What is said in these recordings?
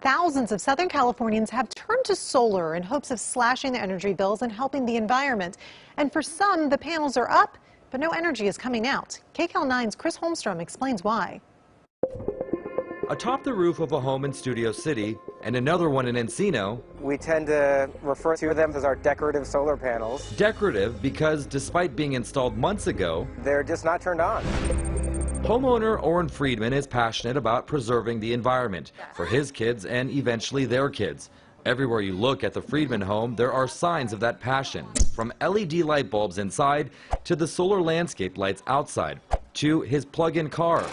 Thousands of Southern Californians have turned to solar in hopes of slashing their energy bills and helping the environment. And for some, the panels are up, but no energy is coming out. KCAL 9's Chris Holmstrom explains why. Atop the roof of a home in Studio City and another one in Encino. We tend to refer to them as our decorative solar panels. Decorative because despite being installed months ago, they're just not turned on. Homeowner Orrin Friedman is passionate about preserving the environment for his kids and eventually their kids. Everywhere you look at the Friedman home, there are signs of that passion, from LED light bulbs inside to the solar landscape lights outside to his plug-in car.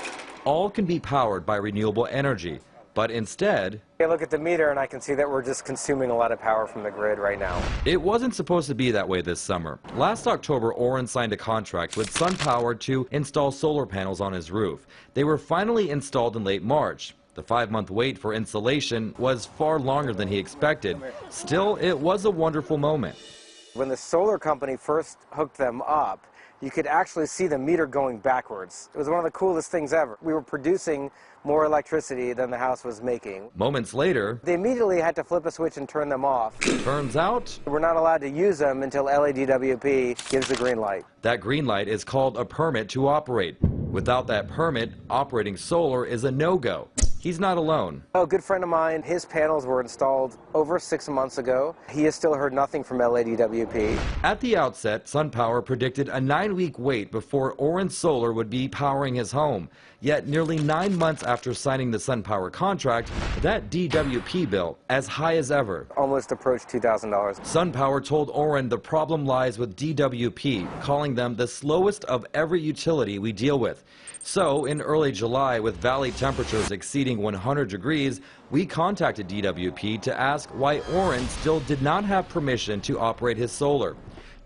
All can be powered by renewable energy, but instead, I look at the meter and I can see that we're just consuming a lot of power from the grid right now. It wasn't supposed to be that way this summer. Last October, Orrin signed a contract with SunPower to install solar panels on his roof. They were finally installed in late March. The 5-month wait for installation was far longer than he expected. Still, it was a wonderful moment. When the solar company first hooked them up, you could actually see the meter going backwards. It was one of the coolest things ever. We were producing more electricity than the house was making. Moments later, they immediately had to flip a switch and turn them off. Turns out, we're not allowed to use them until LADWP gives the green light. That green light is called a permit to operate. Without that permit, operating solar is a no-go. He's not alone. A good friend of mine, his panels were installed over 6 months ago. He has still heard nothing from LADWP. At the outset, SunPower predicted a 9-week wait before Orrin Solar would be powering his home. Yet nearly 9 months after signing the SunPower contract, that DWP bill, as high as ever, almost approached $2,000. SunPower told Orrin the problem lies with DWP, calling them the slowest of every utility we deal with. So, in early July, with valley temperatures exceeding 100 degrees, we contacted DWP to ask why Orrin still did not have permission to operate his solar.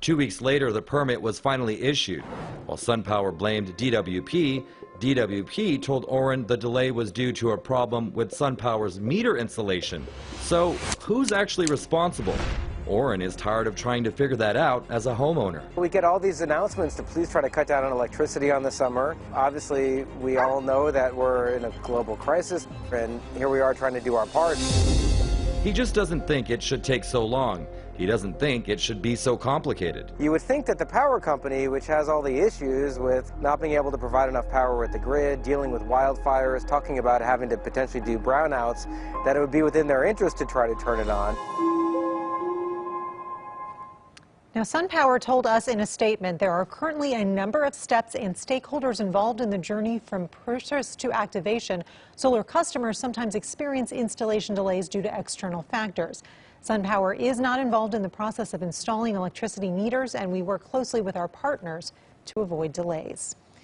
2 weeks later, the permit was finally issued. While SunPower blamed DWP, DWP told Orrin the delay was due to a problem with SunPower's meter installation. So, who's actually responsible? Orrin is tired of trying to figure that out as a homeowner. We get all these announcements to please try to cut down on electricity on the summer. Obviously, we all know that we're in a global crisis, and here we are trying to do our part. He just doesn't think it should take so long. He doesn't think it should be so complicated. You would think that the power company, which has all the issues with not being able to provide enough power with the grid, dealing with wildfires, talking about having to potentially do brownouts, that it would be within their interest to try to turn it on. Now, SunPower told us in a statement there are currently a number of steps and stakeholders involved in the journey from purchase to activation. Solar customers sometimes experience installation delays due to external factors. SunPower is not involved in the process of installing electricity meters, and we work closely with our partners to avoid delays.